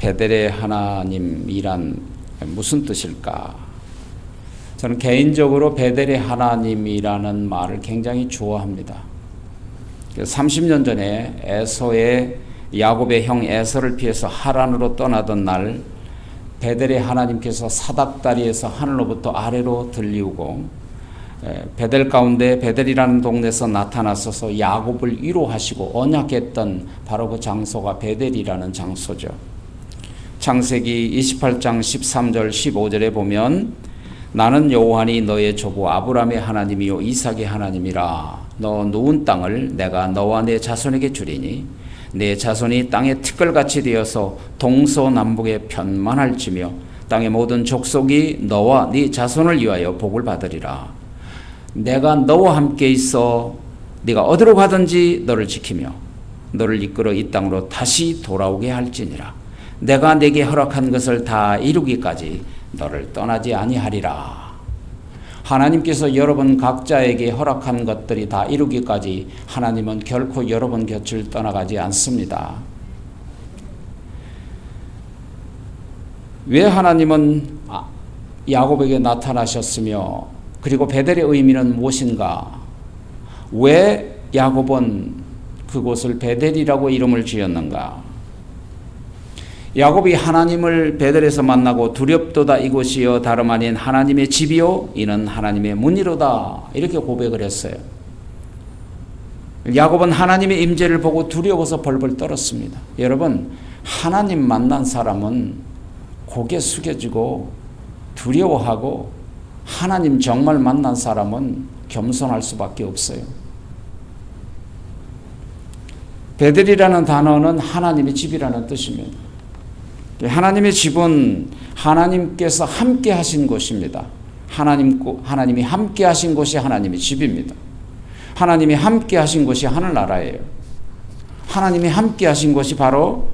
베델의 하나님이란 무슨 뜻일까? 저는 개인적으로 베델의 하나님이라는 말을 굉장히 좋아합니다. 30년 전에 에서의 야곱의 형 에서를 피해서 하란으로 떠나던 날 베델의 하나님께서 사닥다리에서 하늘로부터 아래로 들리우고 베델 가운데 베델이라는 동네에서 나타나셔서 야곱을 위로하시고 언약했던 바로 그 장소가 베델이라는 장소죠. 창세기 28장 13절 15절에 보면 나는 여호와니 너의 조부 아브라함의 하나님이요 이삭의 하나님이라. 너 누운 땅을 내가 너와 내 자손에게 주리니 내 자손이 땅의 티끌같이 되어서 동서남북에 편만할지며 땅의 모든 족속이 너와 네 자손을 위하여 복을 받으리라. 내가 너와 함께 있어 네가 어디로 가든지 너를 지키며 너를 이끌어 이 땅으로 다시 돌아오게 할지니라. 내가 네게 허락한 것을 다 이루기까지 너를 떠나지 아니하리라. 하나님께서 여러분 각자에게 허락한 것들이 다 이루기까지 하나님은 결코 여러분 곁을 떠나가지 않습니다. 왜 하나님은 야곱에게 나타나셨으며 그리고 베델의 의미는 무엇인가? 왜 야곱은 그곳을 베델이라고 이름을 지었는가? 야곱이 하나님을 베델에서 만나고 두렵도다 이곳이여 다름 아닌 하나님의 집이요 이는 하나님의 문이로다 이렇게 고백을 했어요. 야곱은 하나님의 임재를 보고 두려워서 벌벌 떨었습니다. 여러분, 하나님 만난 사람은 고개 숙여지고 두려워하고 하나님 정말 만난 사람은 겸손할 수밖에 없어요. 베델이라는 단어는 하나님의 집이라는 뜻입니다. 하나님의 집은 하나님께서 함께 하신 곳입니다. 하나님이 함께 하신 곳이 하나님의 집입니다. 하나님이 함께 하신 곳이 하늘나라예요. 하나님이 함께 하신 곳이 바로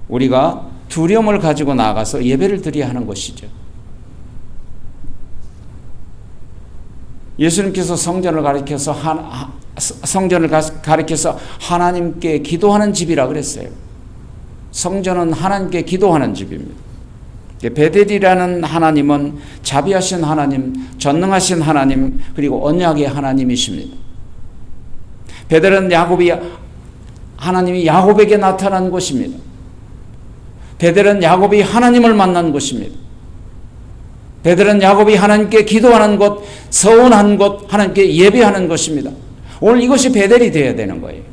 우리가 두려움을 가지고 나가서 예배를 드려야 하는 것이죠. 예수님께서 성전을 가리켜서 하나님께 기도하는 집이라 그랬어요. 성전은 하나님께 기도하는 집입니다. 베델이라는 하나님은 자비하신 하나님, 전능하신 하나님, 그리고 언약의 하나님이십니다. 베델은 하나님이 야곱에게 나타난 곳입니다. 베델은 야곱이 하나님을 만난 곳입니다. 베델은 야곱이 하나님께 기도하는 곳, 서운한 곳, 하나님께 예배하는 곳입니다. 오늘 이것이 베델이 되어야 되는 거예요.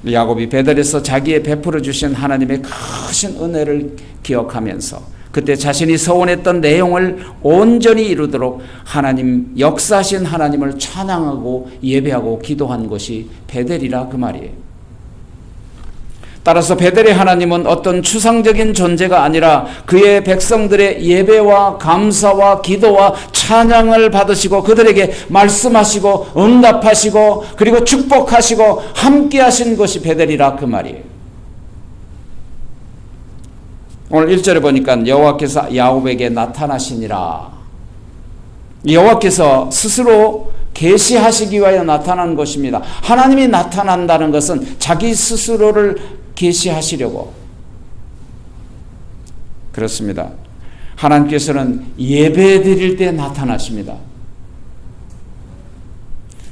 야곱이 베델에서 자기의 베풀어 주신 하나님의 크신 은혜를 기억하면서 그때 자신이 서원했던 내용을 온전히 이루도록 하나님, 역사하신 하나님을 찬양하고 예배하고 기도한 것이 베델이라 그 말이에요. 따라서 베델의 하나님은 어떤 추상적인 존재가 아니라 그의 백성들의 예배와 감사와 기도와 찬양을 받으시고 그들에게 말씀하시고 응답하시고 그리고 축복하시고 함께 하신 것이 베델이라 그 말이에요. 오늘 1절에 보니까 여호와께서 야곱에게 나타나시니라. 여호와께서 스스로 계시하시기 위하여 나타난 것입니다. 하나님이 나타난다는 것은 자기 스스로를 계시하시려고. 그렇습니다. 하나님께서는 예배 드릴 때 나타나십니다.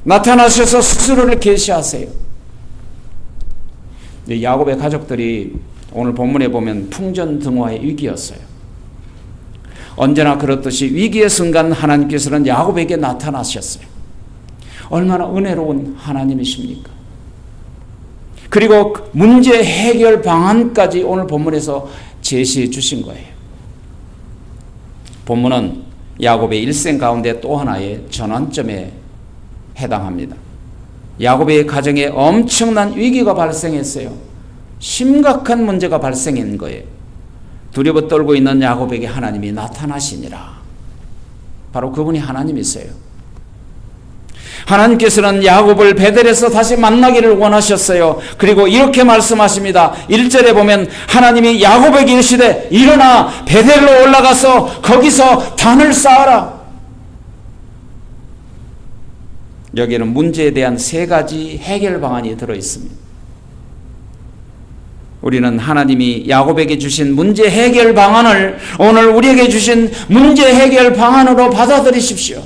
나타나셔서 스스로를 계시하세요. 야곱의 가족들이 오늘 본문에 보면 풍전등화의 위기였어요. 언제나 그렇듯이 위기의 순간 하나님께서는 야곱에게 나타나셨어요. 얼마나 은혜로운 하나님이십니까? 그리고 문제 해결 방안까지 오늘 본문에서 제시해 주신 거예요. 본문은 야곱의 일생 가운데 또 하나의 전환점에 해당합니다. 야곱의 가정에 엄청난 위기가 발생했어요. 심각한 문제가 발생한 거예요. 두려워 떨고 있는 야곱에게 하나님이 나타나시니라. 바로 그분이 하나님이세요. 하나님께서는 야곱을 베델에서 다시 만나기를 원하셨어요. 그리고 이렇게 말씀하십니다. 1절에 보면 하나님이 야곱에게 이르시되 일어나 베델로 올라가서 거기서 단을 쌓아라. 여기에는 문제에 대한 세 가지 해결 방안이 들어있습니다. 우리는 하나님이 야곱에게 주신 문제 해결 방안을 오늘 우리에게 주신 문제 해결 방안으로 받아들이십시오.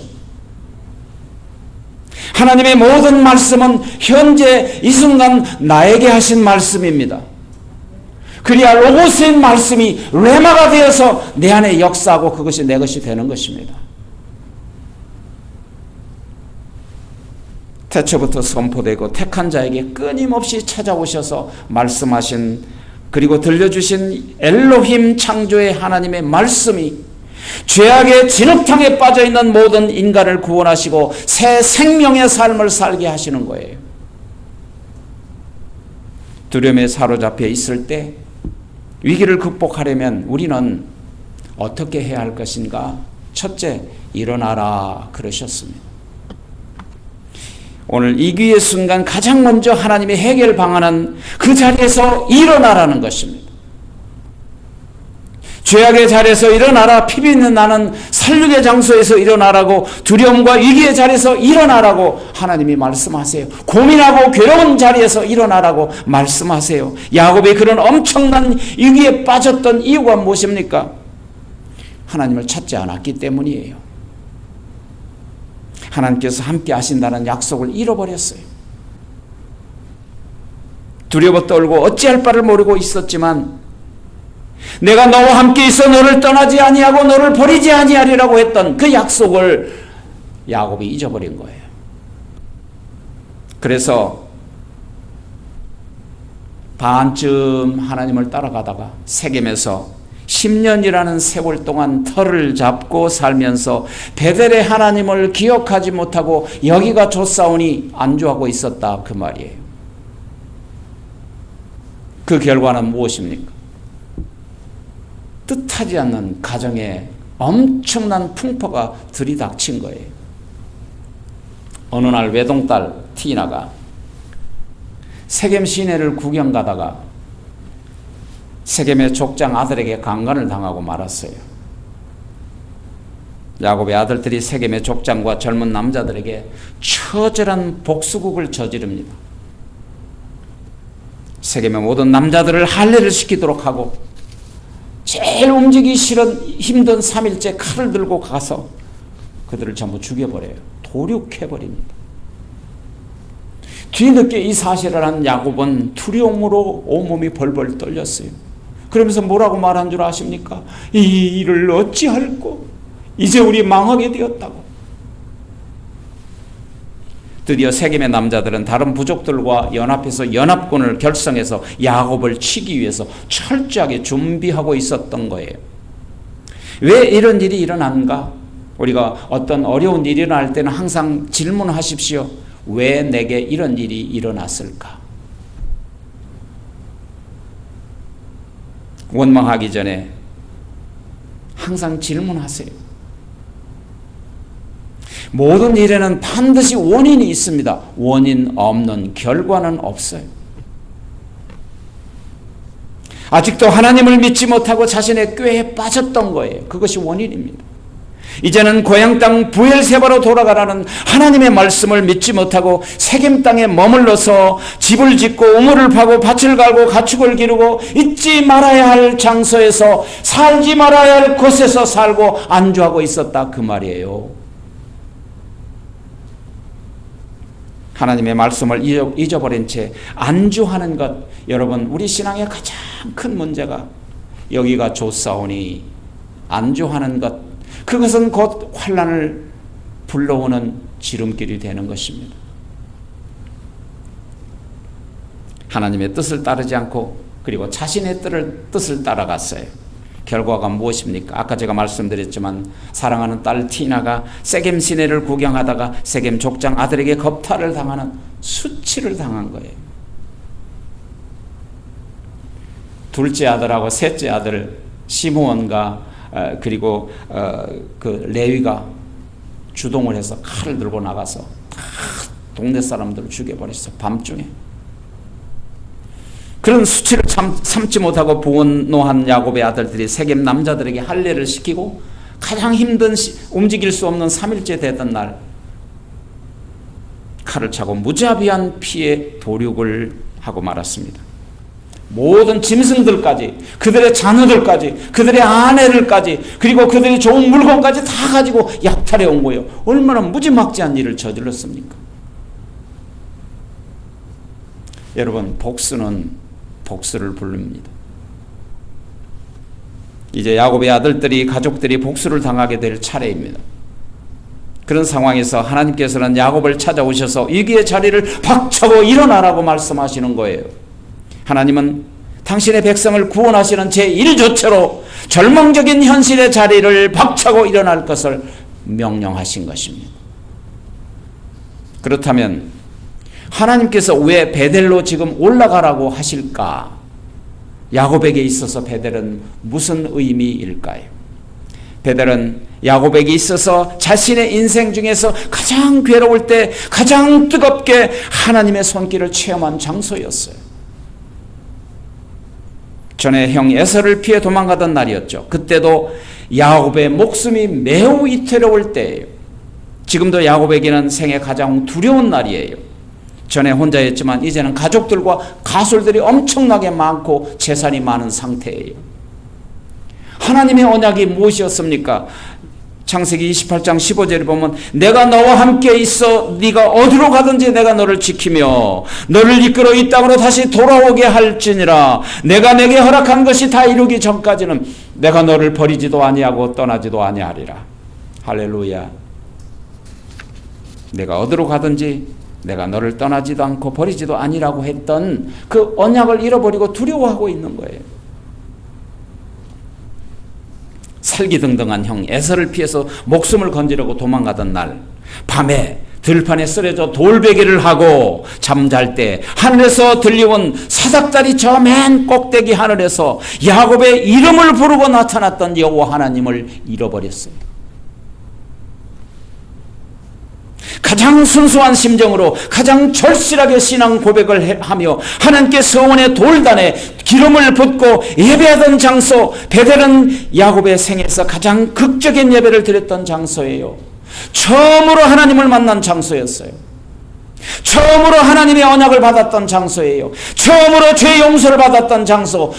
하나님의 모든 말씀은 현재 이 순간 나에게 하신 말씀입니다. 그래야 로고스의 말씀이 레마가 되어서 내 안에 역사하고 그것이 내 것이 되는 것입니다. 태초부터 선포되고 택한 자에게 끊임없이 찾아오셔서 말씀하신 그리고 들려주신 엘로힘 창조의 하나님의 말씀이 죄악의 진흙탕에 빠져있는 모든 인간을 구원하시고 새 생명의 삶을 살게 하시는 거예요. 두려움에 사로잡혀 있을 때 위기를 극복하려면 우리는 어떻게 해야 할 것인가? 첫째, 일어나라 그러셨습니다. 오늘 이 기회의 순간 가장 먼저 하나님의 해결 방안은 그 자리에서 일어나라는 것입니다. 죄악의 자리에서 일어나라. 피비 있는 나는 살육의 장소에서 일어나라고, 두려움과 위기의 자리에서 일어나라고 하나님이 말씀하세요. 고민하고 괴로운 자리에서 일어나라고 말씀하세요. 야곱이 그런 엄청난 위기에 빠졌던 이유가 무엇입니까? 하나님을 찾지 않았기 때문이에요. 하나님께서 함께 하신다는 약속을 잃어버렸어요. 두려워 떨고 어찌할 바를 모르고 있었지만 내가 너와 함께 있어 너를 떠나지 아니하고 너를 버리지 아니하리라고 했던 그 약속을 야곱이 잊어버린 거예요. 그래서 반쯤 하나님을 따라가다가 세겜에서 10년이라는 세월 동안 털을 잡고 살면서 베델의 하나님을 기억하지 못하고 여기가 좋사오니 안주하고 있었다 그 말이에요. 그 결과는 무엇입니까? 뜻하지 않는 가정에 엄청난 풍파가 들이닥친 거예요. 어느 날 외동딸 티나가 세겜 시내를 구경 가다가 세겜의 족장 아들에게 강간을 당하고 말았어요. 야곱의 아들들이 세겜의 족장과 젊은 남자들에게 처절한 복수국을 저지릅니다. 세겜의 모든 남자들을 할례를 시키도록 하고 제일 움직이기 힘든 3일째 칼을 들고 가서 그들을 전부 죽여버려요. 도륙해버립니다. 뒤늦게 이 사실을 한 야곱은 두려움으로 온몸이 벌벌 떨렸어요. 그러면서 뭐라고 말한 줄 아십니까? 이 일을 어찌할꼬? 이제 우리 망하게 되었다고. 드디어 세겜의 남자들은 다른 부족들과 연합해서 연합군을 결성해서 야곱을 치기 위해서 철저하게 준비하고 있었던 거예요. 왜 이런 일이 일어난가? 우리가 어떤 어려운 일이 일어날 때는 항상 질문하십시오. 왜 내게 이런 일이 일어났을까? 원망하기 전에 항상 질문하세요. 모든 일에는 반드시 원인이 있습니다. 원인 없는 결과는 없어요. 아직도 하나님을 믿지 못하고 자신의 꾀에 빠졌던 거예요. 그것이 원인입니다. 이제는 고향 땅 브엘세바로 돌아가라는 하나님의 말씀을 믿지 못하고 세겜 땅에 머물러서 집을 짓고 우물을 파고 밭을 갈고 가축을 기르고 잊지 말아야 할 장소에서 살지 말아야 할 곳에서 살고 안주하고 있었다 그 말이에요. 하나님의 말씀을 잊어버린 채 안주하는 것, 여러분 우리 신앙의 가장 큰 문제가 여기가 좋사오니 안주하는 것, 그것은 곧 환난을 불러오는 지름길이 되는 것입니다. 하나님의 뜻을 따르지 않고 그리고 자신의 뜻을 따라갔어요. 결과가 무엇입니까? 아까 제가 말씀드렸지만 사랑하는 딸 티나가 세겜 시내를 구경하다가 세겜 족장 아들에게 겁탈을 당하는 수치를 당한 거예요. 둘째 아들하고 셋째 아들 시므온과 그리고 그 레위가 주동을 해서 칼을 들고 나가서 다 동네 사람들을 죽여버렸어. 밤중에. 그런 수치를 참지 못하고 분노한 야곱의 아들들이 세겜 남자들에게 할례를 시키고 가장 힘든 움직일 수 없는 3일째 되던 날 칼을 차고 무자비한 피에 도륙을 하고 말았습니다. 모든 짐승들까지, 그들의 자녀들까지, 그들의 아내들까지, 그리고 그들의 좋은 물건까지 다 가지고 약탈해 온 거예요. 얼마나 무지막지한 일을 저질렀습니까? 여러분, 복수는 복수를 부릅니다. 이제 야곱의 아들들이, 가족들이 복수를 당하게 될 차례입니다. 그런 상황에서 하나님께서는 야곱을 찾아오셔서 위기의 자리를 박차고 일어나라고 말씀하시는 거예요. 하나님은 당신의 백성을 구원하시는 제1조처로 절망적인 현실의 자리를 박차고 일어날 것을 명령하신 것입니다. 그렇다면 하나님께서 왜 베델로 지금 올라가라고 하실까? 야곱에게 있어서 베델은 무슨 의미일까요? 베델은 야곱에게 있어서 자신의 인생 중에서 가장 괴로울 때 가장 뜨겁게 하나님의 손길을 체험한 장소였어요. 전에 형 에서를 피해 도망가던 날이었죠. 그때도 야곱의 목숨이 매우 위태로울 때예요. 지금도 야곱에게는 생애 가장 두려운 날이에요. 전에 혼자였지만 이제는 가족들과 가솔들이 엄청나게 많고 재산이 많은 상태예요. 하나님의 언약이 무엇이었습니까? 창세기 28장 15절에 보면 내가 너와 함께 있어 네가 어디로 가든지 내가 너를 지키며 너를 이끌어 이 땅으로 다시 돌아오게 할지니라. 내가 내게 허락한 것이 다 이루기 전까지는 내가 너를 버리지도 아니하고 떠나지도 아니하리라. 할렐루야. 내가 어디로 가든지 내가 너를 떠나지도 않고 버리지도 아니라고 했던 그 언약을 잃어버리고 두려워하고 있는 거예요. 살기등등한 형 에서를 피해서 목숨을 건지려고 도망가던 날 밤에 들판에 쓰러져 돌베개를 하고 잠잘 때 하늘에서 들려온 사닥다리 저 맨 꼭대기 하늘에서 야곱의 이름을 부르고 나타났던 여호와 하나님을 잃어버렸어요. 가장 순수한 심정으로 가장 절실하게 신앙 고백을 하며 하나님께 서원의 돌단에 기름을 붓고 예배하던 장소, 베델은 야곱의 생에서 가장 극적인 예배를 드렸던 장소예요. 처음으로 하나님을 만난 장소였어요. 처음으로 하나님의 언약을 받았던 장소예요. 처음으로 죄 용서를 받았던 장소,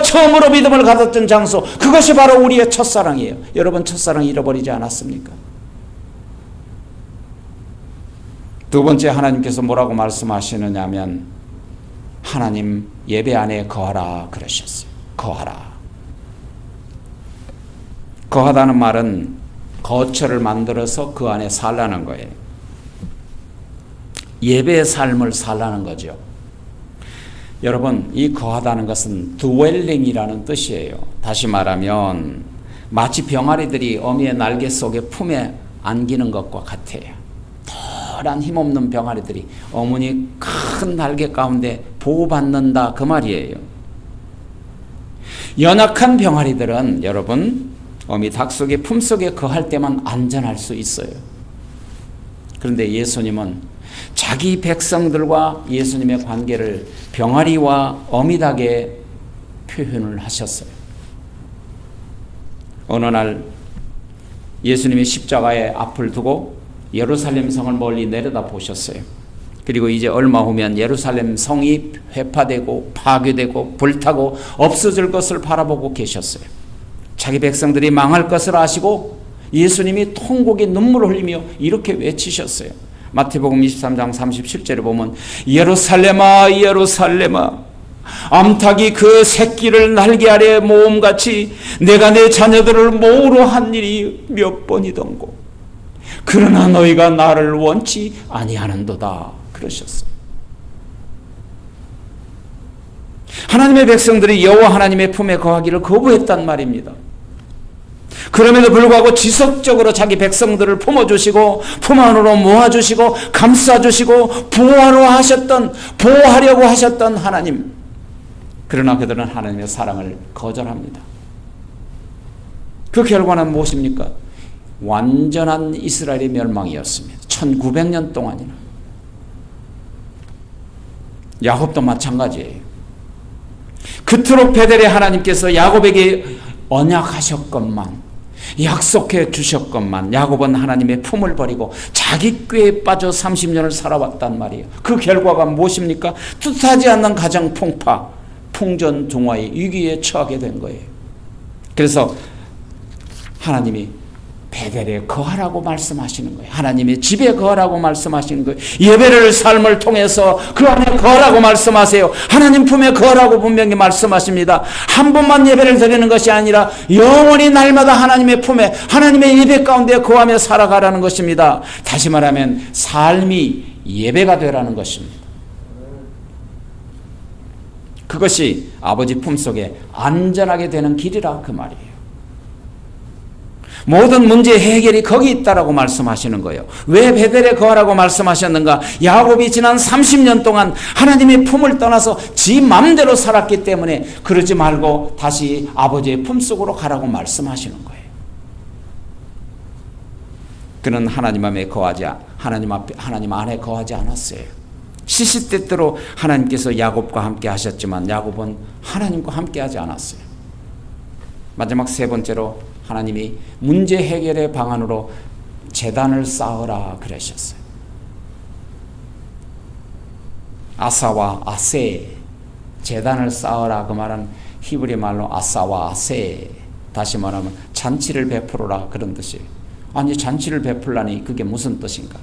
처음으로 믿음을 가졌던 장소, 그것이 바로 우리의 첫사랑이에요. 여러분, 첫사랑 잃어버리지 않았습니까? 두 번째, 하나님께서 뭐라고 말씀하시느냐 하면 하나님 예배 안에 거하라 그러셨어요. 거하라. 거하다는 말은 거처를 만들어서 그 안에 살라는 거예요. 예배의 삶을 살라는 거죠. 여러분, 이 거하다는 것은 dwelling이라는 뜻이에요. 다시 말하면 마치 병아리들이 어미의 날개 속에 품에 안기는 것과 같아요. 란 힘없는 병아리들이 어머니 큰 날개 가운데 보호받는다, 그 말이에요. 연약한 병아리들은 여러분 어미 닭 속에 품속에 거할 때만 안전할 수 있어요. 그런데 예수님은 자기 백성들과 예수님의 관계를 병아리와 어미 닭에 표현을 하셨어요. 어느 날 예수님이 십자가의 앞을 두고 예루살렘 성을 멀리 내려다 보셨어요. 그리고 이제 얼마 후면 예루살렘 성이 회파되고 파괴되고 불타고 없어질 것을 바라보고 계셨어요. 자기 백성들이 망할 것을 아시고 예수님이 통곡의 눈물을 흘리며 이렇게 외치셨어요. 마태복음 23장 37절에 보면 예루살렘아 예루살렘아 암탉이 그 새끼를 날개 아래 모음같이 내가 내 자녀들을 모으러 한 일이 몇 번이던고 그러나 너희가 나를 원치 아니하는도다 그러셨어요. 하나님의 백성들이 여호와 하나님의 품에 거하기를 거부했단 말입니다. 그럼에도 불구하고 지속적으로 자기 백성들을 품어주시고 품 안으로 모아주시고 감싸주시고 보호하려고 하셨던 하나님. 그러나 그들은 하나님의 사랑을 거절합니다. 그 결과는 무엇입니까? 완전한 이스라엘의 멸망이었습니다. 1900년 동안이나. 야곱도 마찬가지예요. 그토록 베델의 하나님께서 야곱에게 언약하셨건만 약속해 주셨건만 야곱은 하나님의 품을 버리고 자기 꾀에 빠져 30년을 살아왔단 말이에요. 그 결과가 무엇입니까? 뜻하지 않는 가정 풍파, 풍전등화의 위기에 처하게 된 거예요. 그래서 하나님이 베델에 거하라고 말씀하시는 거예요. 하나님의 집에 거하라고 말씀하시는 거예요. 예배를 삶을 통해서 그 안에 거하라고 말씀하세요. 하나님 품에 거하라고 분명히 말씀하십니다. 한 번만 예배를 드리는 것이 아니라 영원히 날마다 하나님의 품에, 하나님의 예배 가운데 거하며 살아가라는 것입니다. 다시 말하면 삶이 예배가 되라는 것입니다. 그것이 아버지 품속에 안전하게 되는 길이라 그 말이에요. 모든 문제 해결이 거기 있다라고 말씀하시는 거예요. 왜 베델에 거하라고 말씀하셨는가? 야곱이 지난 30년 동안 하나님의 품을 떠나서 지 마음대로 살았기 때문에 그러지 말고 다시 아버지의 품속으로 가라고 말씀하시는 거예요. 그는 하나님 안에 하나님 안에 거하지 않았어요. 시시때때로 하나님께서 야곱과 함께 하셨지만 야곱은 하나님과 함께 하지 않았어요. 마지막 세 번째로 하나님이 문제 해결의 방안으로 제단을 쌓으라 그러셨어요. 아사와 아세, 제단을 쌓으라 그 말은 히브리 말로 아사와 아세, 다시 말하면 잔치를 베풀어라 그런 뜻이에요. 아니 잔치를 베풀라니 그게 무슨 뜻인가?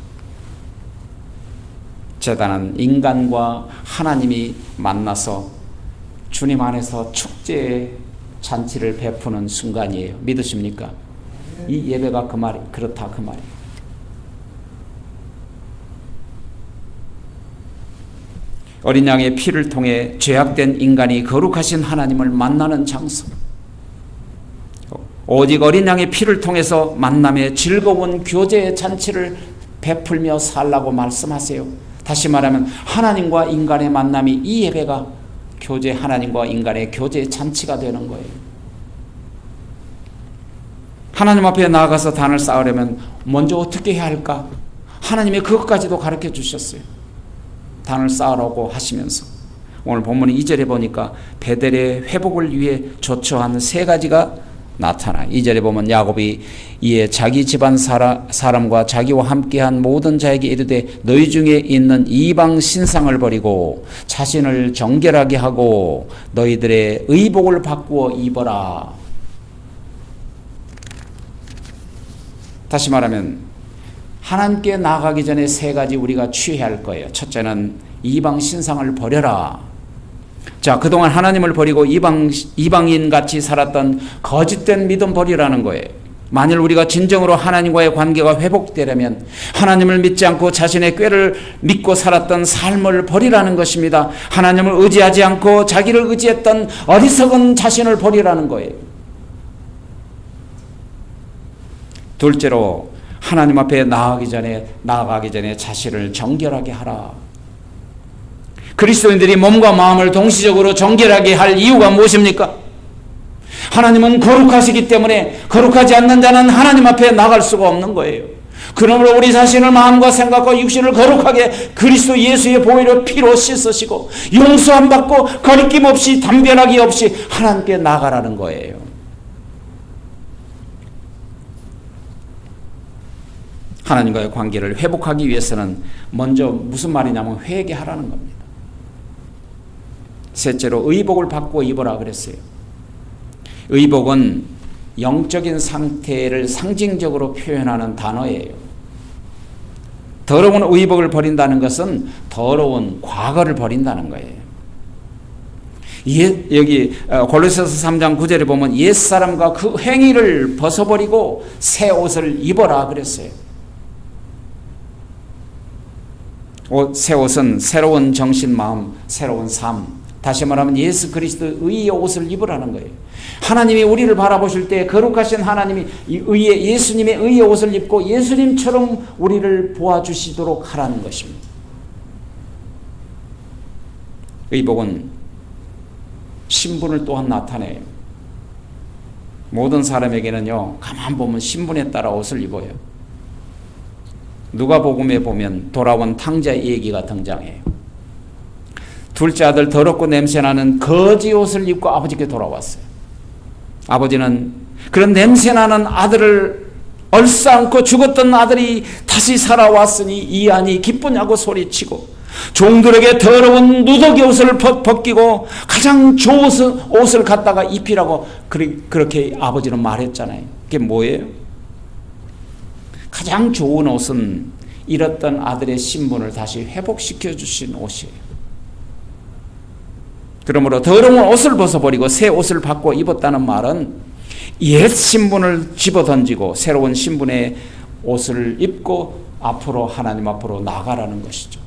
제단은 인간과 하나님이 만나서 주님 안에서 축제의 잔치를 베푸는 순간이에요. 믿으십니까? 이 예배가 그 말이 그렇다 그 말이에요. 어린 양의 피를 통해 죄악된 인간이 거룩하신 하나님을 만나는 장소. 오직 어린 양의 피를 통해서 만남의 즐거운 교제의 잔치를 베풀며 살라고 말씀하세요. 다시 말하면 하나님과 인간의 만남이 이 예배가 교제, 하나님과 인간의 교제의 잔치가 되는 거예요. 하나님 앞에 나아가서 단을 쌓으려면 먼저 어떻게 해야 할까? 하나님이 그것까지도 가르쳐 주셨어요. 단을 쌓으라고 하시면서 오늘 본문 2절에 보니까 베델의 회복을 위해 조처한 세 가지가 나타나요. 2절에 보면 야곱이 이에 자기 집안 사람과 자기와 함께한 모든 자에게 이르되 너희 중에 있는 이방 신상을 버리고 자신을 정결하게 하고 너희들의 의복을 바꾸어 입어라. 다시 말하면 하나님께 나아가기 전에 세 가지 우리가 취해야 할 거예요. 첫째는 이방 신상을 버려라. 자, 그동안 하나님을 버리고 이방인 같이 살았던 거짓된 믿음 버리라는 거예요. 만일 우리가 진정으로 하나님과의 관계가 회복되려면 하나님을 믿지 않고 자신의 꾀를 믿고 살았던 삶을 버리라는 것입니다. 하나님을 의지하지 않고 자기를 의지했던 어리석은 자신을 버리라는 거예요. 둘째로 하나님 앞에 나아가기 전에 자신을 정결하게 하라. 그리스도인들이 몸과 마음을 동시적으로 정결하게 할 이유가 무엇입니까? 하나님은 거룩하시기 때문에 거룩하지 않는 자는 하나님 앞에 나갈 수가 없는 거예요. 그러므로 우리 자신을 마음과 생각과 육신을 거룩하게 그리스도 예수의 보혈로 피로 씻으시고 용서함 받고 거리낌 없이 담변하기 없이 하나님께 나가라는 거예요. 하나님과의 관계를 회복하기 위해서는 먼저 무슨 말이냐면 회개하라는 겁니다. 셋째로 의복을 바꾸어 입어라 그랬어요. 의복은 영적인 상태를 상징적으로 표현하는 단어예요. 더러운 의복을 버린다는 것은 더러운 과거를 버린다는 거예요. 여기 골로새서 3장 9절에 보면 옛사람과 그 행위를 벗어버리고 새 옷을 입어라 그랬어요. 새 옷은 새로운 정신, 마음, 새로운 삶, 다시 말하면 예수 그리스도의 의의 옷을 입으라는 거예요. 하나님이 우리를 바라보실 때 거룩하신 하나님이 예수님의 의의 옷을 입고 예수님처럼 우리를 보아주시도록 하라는 것입니다. 의복은 신분을 또한 나타내요. 모든 사람에게는요, 가만 보면 신분에 따라 옷을 입어요. 누가복음에 보면 돌아온 탕자의 얘기가 등장해요. 둘째 아들 더럽고 냄새나는 거지 옷을 입고 아버지께 돌아왔어요. 아버지는 그런 냄새나는 아들을 얼싸안고 죽었던 아들이 다시 살아왔으니 이하니 기쁘냐고 소리치고 종들에게 더러운 누더기 옷을 벗기고 가장 좋은 옷을 갖다가 입히라고 그렇게 아버지는 말했잖아요. 그게 뭐예요? 가장 좋은 옷은 잃었던 아들의 신분을 다시 회복시켜 주신 옷이에요. 그러므로 더러운 옷을 벗어버리고 새 옷을 받고 입었다는 말은 옛 신분을 집어던지고 새로운 신분의 옷을 입고 앞으로 하나님 앞으로 나가라는 것이죠.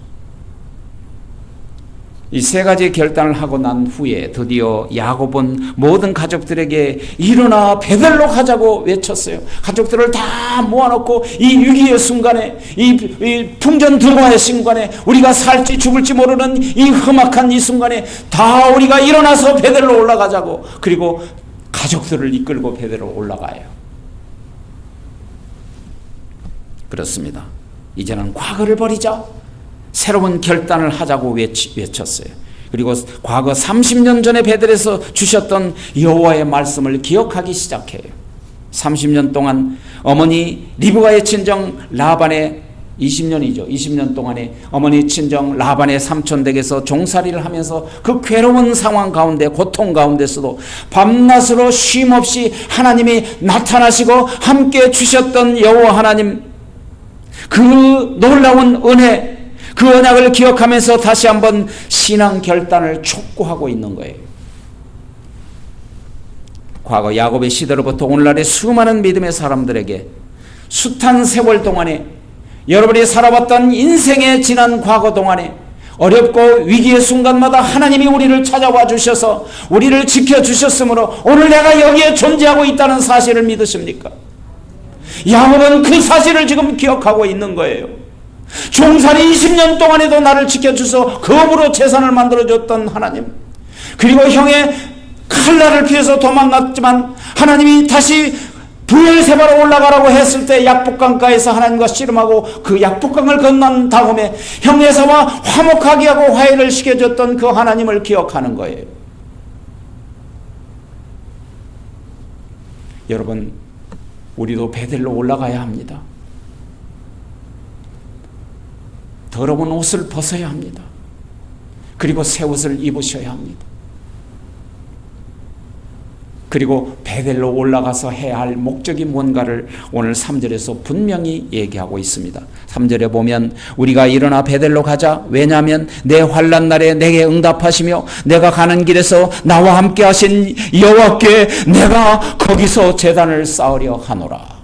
이 세 가지 결단을 하고 난 후에 드디어 야곱은 모든 가족들에게 일어나 베들로 가자고 외쳤어요. 가족들을 다 모아놓고 이 위기의 순간에, 이 풍전등화의 순간에, 우리가 살지 죽을지 모르는 이 험악한 이 순간에 다 우리가 일어나서 베들로 올라가자고. 그리고 가족들을 이끌고 베들로 올라가요. 그렇습니다. 이제는 과거를 버리자. 새로운 결단을 하자고 외쳤어요. 그리고 과거 30년 전에 베들에서 주셨던 여호와의 말씀을 기억하기 시작해요. 30년 동안 어머니 리브가의 친정 라반의 20년 동안에 어머니 친정 라반의 삼촌 댁에서 종살이를 하면서 그 괴로운 상황 가운데, 고통 가운데서도 밤낮으로 쉼없이 하나님이 나타나시고 함께 주셨던 여호와 하나님, 그 놀라운 은혜, 그 언약을 기억하면서 다시 한번 신앙 결단을 촉구하고 있는 거예요. 과거 야곱의 시대로부터 오늘날의 수많은 믿음의 사람들에게 숱한 세월 동안에, 여러분이 살아왔던 인생의 지난 과거 동안에 어렵고 위기의 순간마다 하나님이 우리를 찾아와 주셔서 우리를 지켜주셨으므로 오늘 내가 여기에 존재하고 있다는 사실을 믿으십니까? 야곱은 그 사실을 지금 기억하고 있는 거예요. 종살이 20년 동안에도 나를 지켜주셔서 거부로 재산을 만들어줬던 하나님, 그리고 형의 칼날을 피해서 도망갔지만 하나님이 다시 브엘세바로 올라가라고 했을 때 약복강가에서 하나님과 씨름하고 그 약복강을 건넌 다음에 형 에사와 화목하게 하고 화해를 시켜줬던 그 하나님을 기억하는 거예요. 여러분, 우리도 베들로 올라가야 합니다. 더러운 옷을 벗어야 합니다. 그리고 새 옷을 입으셔야 합니다. 그리고 베델로 올라가서 해야 할 목적이 뭔가를 오늘 3절에서 분명히 얘기하고 있습니다. 3절에 보면 우리가 일어나 베델로 가자. 왜냐하면 내 환난 날에 내게 응답하시며 내가 가는 길에서 나와 함께 하신 여호와께 내가 거기서 제단을 쌓으려 하노라.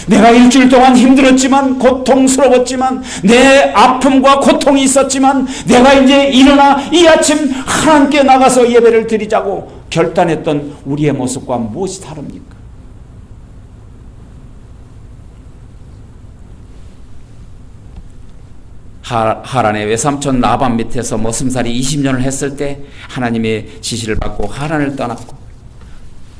내가 일주일 동안 힘들었지만, 고통스러웠지만, 내 아픔과 고통이 있었지만 내가 이제 일어나 이 아침 하나님께 나가서 예배를 드리자고 결단했던 우리의 모습과 무엇이 다릅니까? 하란의 외삼촌 라반 밑에서 머슴살이 20년을 했을 때 하나님의 지시를 받고 하란을 떠났고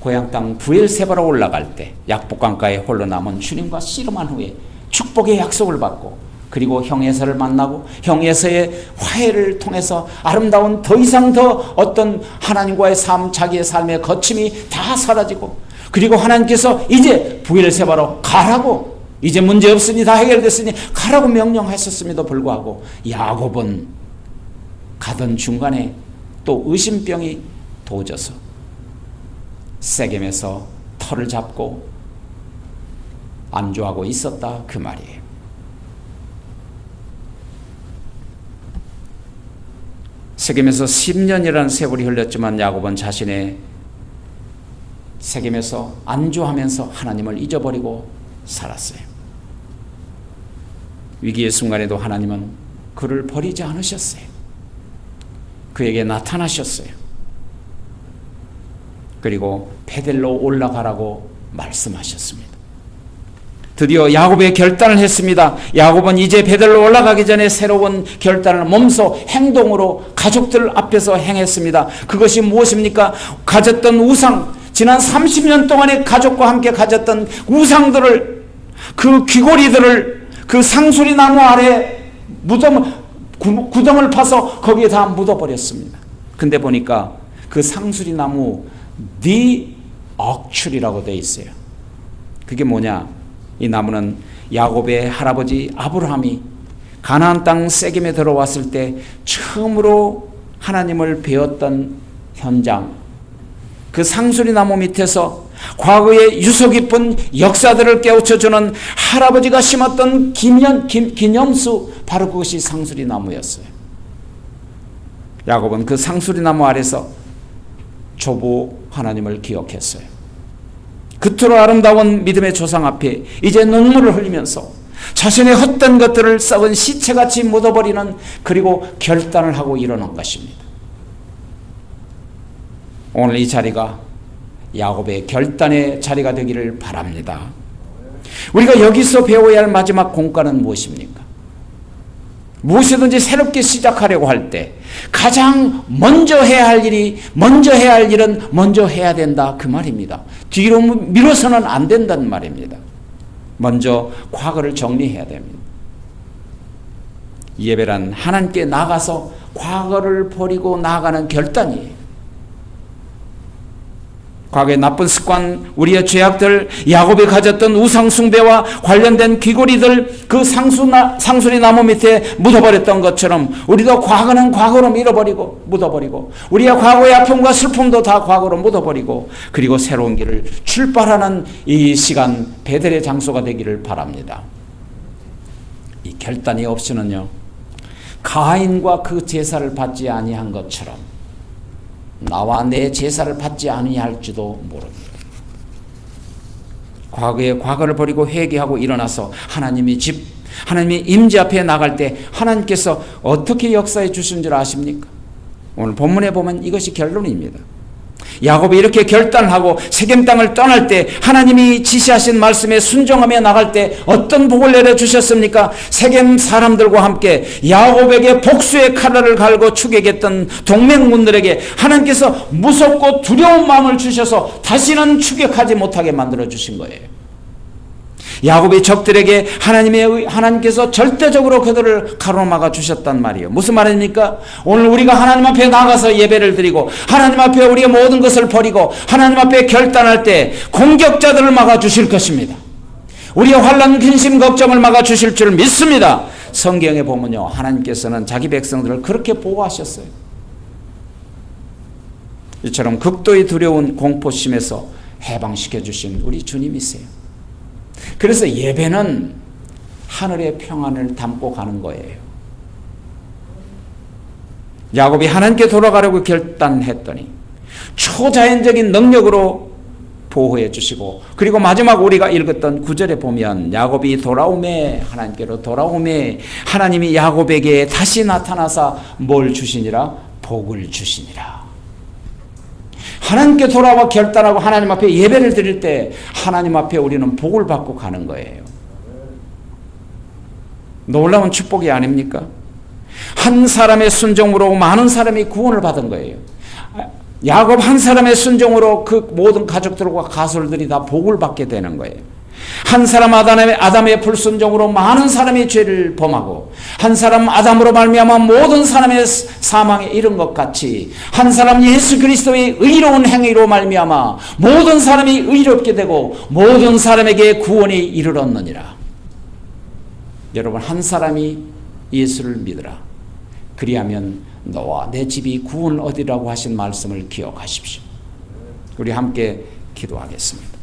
고향 땅 브엘세바로 올라갈 때 약복강가에 홀로 남은 주님과 씨름한 후에 축복의 약속을 받고, 그리고 형 에사를 만나고 형 에사의 화해를 통해서 아름다운 더 이상 더 어떤 하나님과의 삶, 자기의 삶의 거침이 다 사라지고, 그리고 하나님께서 이제 브엘세바로 가라고, 이제 문제 없으니 다 해결됐으니 가라고 명령하셨음에도 불구하고 야곱은 가던 중간에 또 의심병이 도져서 세겜에서 터를 잡고 안주하고 있었다, 그 말이에요. 세겜에서 10년이라는 세월이 흘렀지만 야곱은 자신의 세겜에서 안주하면서 하나님을 잊어버리고 살았어요. 위기의 순간에도 하나님은 그를 버리지 않으셨어요. 그에게 나타나셨어요. 그리고 베델로 올라가라고 말씀하셨습니다. 드디어 야곱의 결단을 했습니다. 야곱은 이제 베델로 올라가기 전에 새로운 결단을 몸소 행동으로 가족들 앞에서 행했습니다. 그것이 무엇입니까? 가졌던 우상, 지난 30년 동안에 가족과 함께 가졌던 우상들을, 그 귀고리들을 그 상수리 나무 아래 구덩을 파서 거기에 다 묻어버렸습니다. 근데 보니까 그 상수리 나무 네 억출이라고 되어 있어요. 그게 뭐냐? 이 나무는 야곱의 할아버지 아브라함이 가나안 땅 세겜에 들어왔을 때 처음으로 하나님을 배웠던 현장, 그 상수리 나무 밑에서 과거의 유서 깊은 역사들을 깨우쳐주는 할아버지가 심었던 기념수, 바로 그것이 상수리 나무였어요. 야곱은 그 상수리 나무 아래서 조부 하나님을 기억했어요. 그토록 아름다운 믿음의 조상 앞에 이제 눈물을 흘리면서 자신의 헛된 것들을 썩은 시체같이 묻어버리는, 그리고 결단을 하고 일어난 것입니다. 오늘 이 자리가 야곱의 결단의 자리가 되기를 바랍니다. 우리가 여기서 배워야 할 마지막 공과는 무엇입니까? 무엇이든지 새롭게 시작하려고 할 때 가장 먼저 해야 할 일은 먼저 해야 된다, 그 말입니다. 뒤로 미뤄서는 안 된다는 말입니다. 먼저 과거를 정리해야 됩니다. 예배란 하나님께 나가서 과거를 버리고 나아가는 결단이에요. 과거의 나쁜 습관, 우리의 죄악들, 야곱이 가졌던 우상 숭배와 관련된 귀고리들, 그 상수리 나무 밑에 묻어버렸던 것처럼 우리도 과거는 과거로 묻어버리고 우리의 과거의 아픔과 슬픔도 다 과거로 묻어버리고, 그리고 새로운 길을 출발하는 이 시간, 베델의 장소가 되기를 바랍니다. 이 결단이 없이는요, 가인과 그 제사를 받지 아니한 것처럼 나와 내 제사를 받지 아니할지도 모릅니다. 과거의 과거를 버리고 회개하고 일어나서 하나님의 임재 앞에 나갈 때 하나님께서 어떻게 역사해 주신 줄 아십니까? 오늘 본문에 보면 이것이 결론입니다. 야곱이 이렇게 결단을 하고 세겜 땅을 떠날 때, 하나님이 지시하신 말씀에 순종하며 나갈 때 어떤 복을 내려주셨습니까? 세겜 사람들과 함께 야곱에게 복수의 칼날을 갈고 추격했던 동맹군들에게 하나님께서 무섭고 두려운 마음을 주셔서 다시는 추격하지 못하게 만들어주신 거예요. 야곱의 적들에게 하나님께서 절대적으로 그들을 가로막아 주셨단 말이에요. 무슨 말입니까? 오늘 우리가 하나님 앞에 나가서 예배를 드리고 하나님 앞에 우리의 모든 것을 버리고 하나님 앞에 결단할 때 공격자들을 막아 주실 것입니다. 우리의 환난, 근심, 걱정을 막아 주실 줄 믿습니다. 성경에 보면요, 하나님께서는 자기 백성들을 그렇게 보호하셨어요. 이처럼 극도의 두려운 공포심에서 해방시켜 주신 우리 주님이세요. 그래서 예배는 하늘의 평안을 담고 가는 거예요. 야곱이 하나님께 돌아가려고 결단했더니 초자연적인 능력으로 보호해 주시고, 그리고 마지막 우리가 읽었던 9절에 보면 야곱이 하나님께로 돌아오매 하나님이 야곱에게 다시 나타나사 뭘 주시니라? 복을 주시니라. 하나님께 돌아와 결단하고 하나님 앞에 예배를 드릴 때 하나님 앞에 우리는 복을 받고 가는 거예요. 놀라운 축복이 아닙니까? 한 사람의 순종으로 많은 사람이 구원을 받은 거예요. 야곱 한 사람의 순종으로 그 모든 가족들과 가솔들이 다 복을 받게 되는 거예요. 한 사람 아담의 불순종으로 많은 사람이 죄를 범하고, 한 사람 아담으로 말미암아 모든 사람의 사망에 이른 것 같이 한 사람 예수 그리스도의 의로운 행위로 말미암아 모든 사람이 의롭게 되고 모든 사람에게 구원이 이르렀느니라. 여러분, 한 사람이 예수를 믿으라. 그리하면 너와 내 집이 구원을 얻으리라고 하신 말씀을 기억하십시오. 우리 함께 기도하겠습니다.